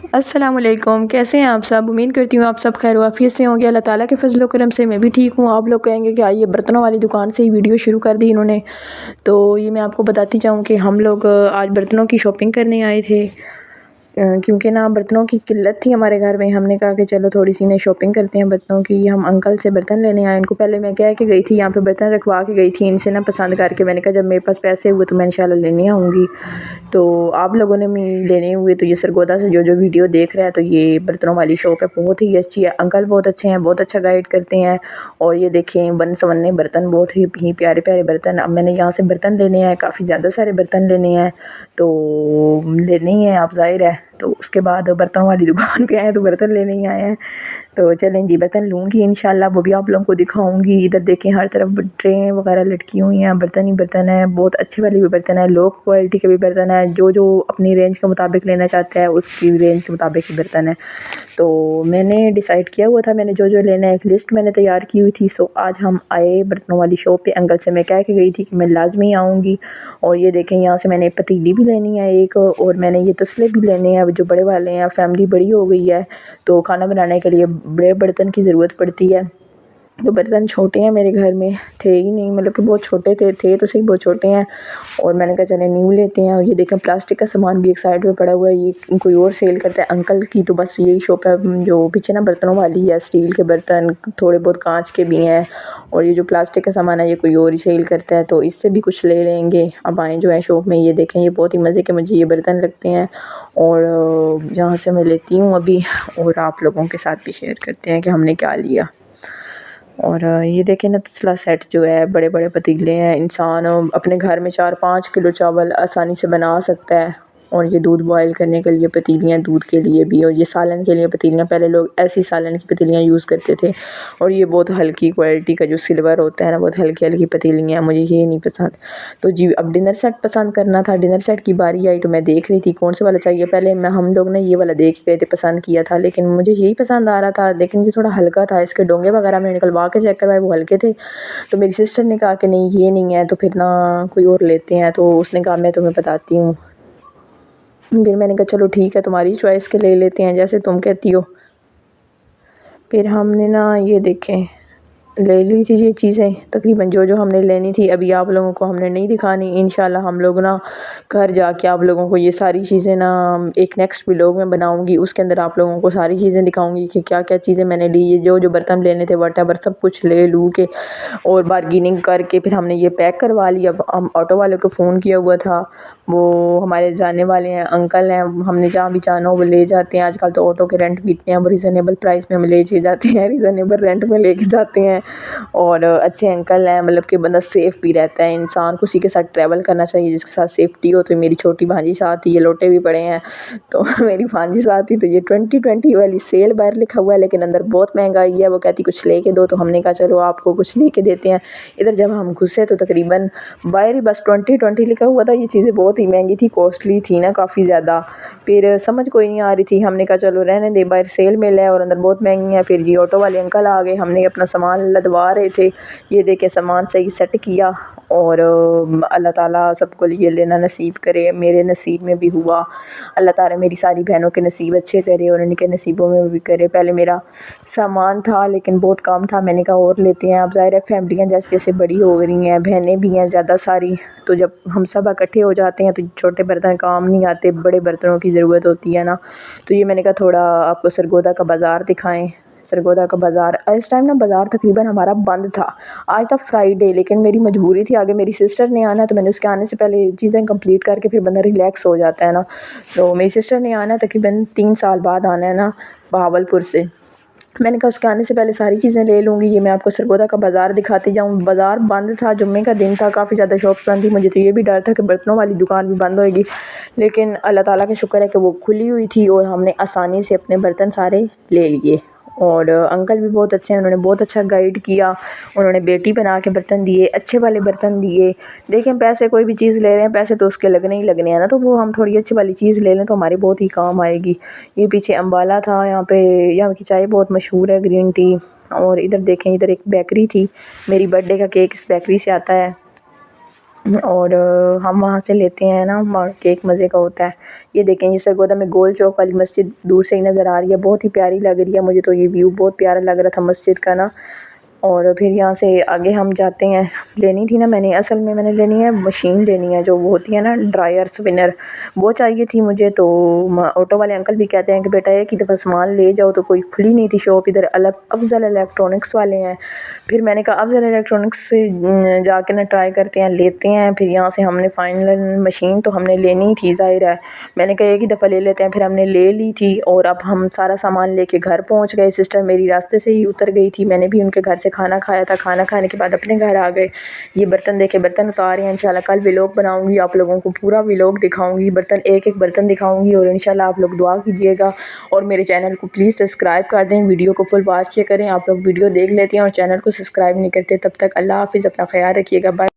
السلام علیکم، کیسے ہیں آپ سب؟ امید کرتی ہوں آپ سب خیر و عافیت سے ہوں گے۔ اللہ تعالیٰ کے فضل و کرم سے میں بھی ٹھیک ہوں۔ آپ لوگ کہیں گے کہ آئیے برتنوں والی دکان سے ہی ویڈیو شروع کر دی انہوں نے، تو یہ میں آپ کو بتاتی جاؤں کہ ہم لوگ آج برتنوں کی شاپنگ کرنے آئے تھے، کیونکہ نا برتنوں کی قلت تھی ہمارے گھر میں۔ ہم نے کہا کہ چلو تھوڑی سی شاپنگ کرتے ہیں برتنوں کی۔ ہم انکل سے برتن لینے آئے، ان کو پہلے میں کہہ کے گئی تھی، یہاں پہ برتن رکھوا کے گئی تھی ان سے پسند کر کے۔ میں نے کہا جب میرے پاس پیسے ہوئے تو میں انشاءاللہ لینے آؤں گی۔ تو آپ لوگوں نے بھی لینے ہوئے تو یہ سرگودا سے جو ویڈیو دیکھ رہا ہے تو یہ برتنوں والی شاپ ہے، بہت ہی اچھی ہے۔ انکل بہت اچھے ہیں، بہت اچھا گائیڈ کرتے ہیں، اور یہ دیکھیں بن سونے برتن، بہت ہی پیارے پیارے برتن۔ اب میں نے یہاں سے برتن لینے ہیں، کافی زیادہ سارے برتن لینے ہیں، تو لینے ہی ہیں آپ ظاہر ہے۔ تو اس کے بعد برتنوں والی دکان پہ آئے ہیں تو برتن لینے ہی آئے ہیں، تو چلیں جی برتن لوں گی انشاءاللہ، وہ بھی آپ لوگوں کو دکھاؤں گی۔ ادھر دیکھیں ہر طرف ٹرے وغیرہ لٹکی ہوئی ہیں، برتن ہی برتن ہیں، بہت اچھے والے بھی برتن ہیں، لو کوالٹی کے بھی برتن ہیں، جو اپنی رینج کے مطابق لینا چاہتا ہے اس کی رینج کے مطابق ہی برتن ہے۔ تو میں نے ڈیسائیڈ کیا ہوا تھا، میں نے جو لینا ہے ایک لسٹ میں نے تیار کی ہوئی تھی۔ سو آج ہم آئے برتنوں والی شاپ پہ، انکل سے میں کہہ کے گئی تھی کہ میں لازمی آؤں گی۔ اور یہ دیکھیں یہاں سے میں نے پتیلی بھی لینی ہے ایک، اور میں نے یہ تسلے بھی لینے ہیں جو بڑے والے ہیں، فیملی بڑی ہو گئی ہے تو کھانا بنانے کے لیے بڑے برتن کی ضرورت پڑتی ہے۔ تو برتن چھوٹے ہیں میرے گھر میں، تھے ہی نہیں، مطلب کہ بہت چھوٹے تھے تو صحیح بہت چھوٹے ہیں، اور میں نے کہا چلیں نیو لیتے ہیں۔ اور یہ دیکھیں پلاسٹک کا سامان بھی ایک سائڈ پہ پڑا ہوا ہے، یہ کوئی اور سیل کرتا ہے انکل کی، تو بس یہی شاپ ہے جو پیچھے نا برتنوں والی ہے، اسٹیل کے برتن، تھوڑے بہت کانچ کے بھی ہیں، اور یہ جو پلاسٹک کا سامان ہے یہ کوئی اور ہی سیل کرتا ہے، تو اس سے بھی کچھ لے لیں گے۔ اب آئیں جو ہے شاپ میں، یہ دیکھیں یہ بہت ہی مزے کے مجھے یہ برتن لگتے ہیں، اور جہاں سے میں لیتی ہوں ابھی، اور آپ لوگوں کے ساتھ بھی شیئر کرتے ہیں کہ ہم نے کیا لیا۔ اور یہ دیکھیں نا تسلا سیٹ جو ہے، بڑے بڑے پتیلے ہیں، انسان اپنے گھر میں 4-5 کلو چاول آسانی سے بنا سکتا ہے۔ اور یہ دودھ بوائل کرنے کے لیے پتیلیاں، دودھ کے لیے بھی، اور یہ سالن کے لیے پتیلیاں، پہلے لوگ ایسی سالن کی پتیلیاں یوز کرتے تھے، اور یہ بہت ہلکی کوالٹی کا جو سلور ہوتا ہے نا، بہت ہلکی ہلکی پتیلیاں ہیں، مجھے یہ نہیں پسند۔ تو جی اب ڈنر سیٹ پسند کرنا تھا، ڈنر سیٹ کی باری آئی تو میں دیکھ رہی تھی کون سے والا چاہیے۔ پہلے ہم لوگ نے یہ والا دیکھ گئے تھے، پسند کیا تھا، لیکن مجھے یہی پسند آ رہا تھا، لیکن یہ تھوڑا ہلکا تھا، اس کے ڈونگے وغیرہ میں نکلوا کے چیک کروائے وہ ہلکے تھے، تو میری سسٹر نے کہا کہ نہیں یہ نہیں ہے، تو پھر نہ کوئی اور لیتے ہیں، تو اس نے کہا میں تمہیں بتاتی ہوں۔ پھر میں نے کہا چلو ٹھیک ہے تمہاری چوائس کے لے لیتے ہیں جیسے تم کہتی ہو۔ پھر ہم نے نا یہ دیکھیں لے لی تھی یہ چیزیں، تقریباً جو ہم نے لینی تھی۔ ابھی آپ لوگوں کو ہم نے نہیں دکھانی، انشاءاللہ ہم لوگ نا گھر جا کے آپ لوگوں کو یہ ساری چیزیں نا ایک نیکسٹ ویلوگ میں بناؤں گی، اس کے اندر آپ لوگوں کو ساری چیزیں دکھاؤں گی کہ کیا کیا چیزیں میں نے لی، یہ جو برتن لینے تھے واٹ ایور سب کچھ لے لوں کے، اور بارگیننگ کر کے پھر ہم نے یہ پیک کروا لیا۔ اب ہم آٹو والے کو فون کیا ہوا تھا، وہ ہمارے جانے والے ہیں، انکل ہیں، ہم نے جہاں بھی جانا ہو وہ لے جاتے ہیں۔ آج کل تو آٹو کے رینٹ بھی اتنے ہیں، وہ ریزنیبل پرائس میں ہم لے جاتے ہیں، ریزنیبل رینٹ میں لے کے جاتے ہیں، اور اچھے انکل ہیں، مطلب کہ بندہ سیف بھی رہتا ہے۔ انسان کو اسی کے ساتھ ٹریول کرنا چاہیے جس کے ساتھ سیفٹی ہو۔ تو میری چھوٹی بھانجی ساتھ ہی، یہ لوٹے بھی پڑے ہیں، تو میری بھانجی ساتھ ہی، تو یہ 2020 والی سیل باہر لکھا ہوا ہے لیکن اندر بہت مہنگائی ہے، وہ کہتی کچھ لے کے دو، تو ہم نے کہا چلو آپ کو کچھ لے کے دیتے ہیں۔ ادھر جب ہم گھسے تو تقریباً باہر ہی بس 2020 لکھا ہوا تھا، یہ چیزیں بہت ہی مہنگی تھی، کوسٹلی تھی نا کافی زیادہ، پھر سمجھ کوئی نہیں آ رہی تھی، ہم نے کہا چلو رہنے دے، باہر سیل مل ہے اور اندر بہت مہنگی ہے۔ پھر جی آٹو والے انکل آ گئے، ہم نے اپنا سامان لدوا رہے تھے، یہ دیکھیں سامان صحیح سیٹ کیا، اور اللہ تعالیٰ سب کو یہ لینا نصیب کرے، میرے نصیب میں بھی ہوا، اللہ تعالیٰ میری ساری بہنوں کے نصیب اچھے کرے اور ان کے نصیبوں میں بھی کرے۔ پہلے میرا سامان تھا لیکن بہت کام تھا، میں نے کہا اور لیتے ہیں۔ اب ظاہر ہے فیملیاں جیسے جیسے بڑی ہو رہی ہیں، بہنیں بھی ہیں زیادہ ساری، تو جب ہم سب اکٹھے ہو جاتے ہیں تو چھوٹے برتن کام نہیں آتے، بڑے برتنوں کی ضرورت ہوتی ہے نا۔ تو یہ میں نے کہا تھوڑا آپ کو سرگودا کا بازار دکھائیں۔ سرگودا کا بازار اس ٹائم نا بازار تقریباً ہمارا بند تھا، آج تھا فرائیڈے، لیکن میری مجبوری تھی، آگے میری سسٹر نے آنا ہے تو میں نے اس کے آنے سے پہلے چیزیں کمپلیٹ کر کے پھر بندہ ریلیکس ہو جاتا ہے نا۔ تو میری سسٹر نے آنا ہے، تقریباً 3 سال بعد آنا ہے نا بہاولپور سے، میں نے کہا اس کے آنے سے پہلے ساری چیزیں لے لوں گی۔ یہ میں آپ کو سرگودا کا بازار دکھاتی جاؤں، بازار بند تھا، جمعے کا دن تھا، کافی زیادہ شاپس بند تھی، مجھے تو یہ بھی ڈر تھا کہ برتنوں والی دکان بھی بند ہوئے گی، لیکن اللہ تعالیٰ کا شکر ہے کہ وہ کھلی ہوئی تھی اور ہم نے آسانی سے اپنے برتن سارے لے لیے۔ اور انکل بھی بہت اچھے ہیں، انہوں نے بہت اچھا گائیڈ کیا، انہوں نے بیٹی بنا کے برتن دیے، اچھے والے برتن دیے۔ دیکھیں پیسے کوئی بھی چیز لے رہے ہیں، پیسے تو اس کے لگنے ہی لگنے ہیں نا، تو وہ ہم تھوڑی اچھی والی چیز لے لیں تو ہمارے بہت ہی کام آئے گی۔ یہ پیچھے امبالہ تھا، یہاں کی چائے بہت مشہور ہے، گرین ٹی۔ اور ادھر دیکھیں ادھر ایک بیکری تھی، میری برتھ ڈے کا کیک اس بیکری سے آتا ہے۔ اور ہم وہاں سے لیتے ہیں نا کیک مزے کا ہوتا ہے۔ یہ دیکھیں یہ سرگودا میں گول چوک والی مسجد دور سے ہی نظر آ رہی ہے، بہت ہی پیاری لگ رہی ہے مجھے تو یہ ویو بہت پیارا لگ رہا تھا مسجد کا نا۔ اور پھر یہاں سے آگے ہم جاتے ہیں، لینی تھی نا میں نے، اصل میں نے لینی ہے مشین لینی ہے جو وہ ہوتی ہے نا ڈرائر سپنر، وہ چاہیے تھی مجھے۔ تو آٹو والے انکل بھی کہتے ہیں کہ بیٹا ایک ہی دفعہ سامان لے جاؤ، تو کوئی کھلی نہیں تھی شاپ ادھر، افضل الیکٹرانکس والے ہیں۔ پھر میں نے کہا افضل الیکٹرانکس سے جا کے نا ٹرائی کرتے ہیں، لیتے ہیں۔ پھر یہاں سے ہم نے فائنل مشین تو ہم نے لینی تھی ظاہر ہے، میں نے کہا ایک ہی دفعہ لے لیتے ہیں، پھر ہم نے لے لی تھی۔ اور اب ہم سارا سامان لے کے گھر پہنچ گئے، سسٹر میری راستے سے ہی اتر گئی تھی، میں نے بھی ان کے گھر سے کھانا کھایا تھا، کھانا کھانے کے بعد اپنے گھر آ گئے۔ یہ برتن دیکھے، برتن اتار رہے ہیں، انشاءاللہ کل ولاگ بناؤں گی، آپ لوگوں کو پورا ولاگ دکھاؤں گی، برتن ایک ایک برتن دکھاؤں گی، اور انشاءاللہ آپ لوگ دعا کیجیے گا، اور میرے چینل کو پلیز سبسکرائب کر دیں، ویڈیو کو فل واچ کریں۔ آپ لوگ ویڈیو دیکھ لیتے ہیں اور چینل کو سبسکرائب نہیں کرتے، تب تک اللہ حافظ، اپنا خیال رکھیے گا، بائے۔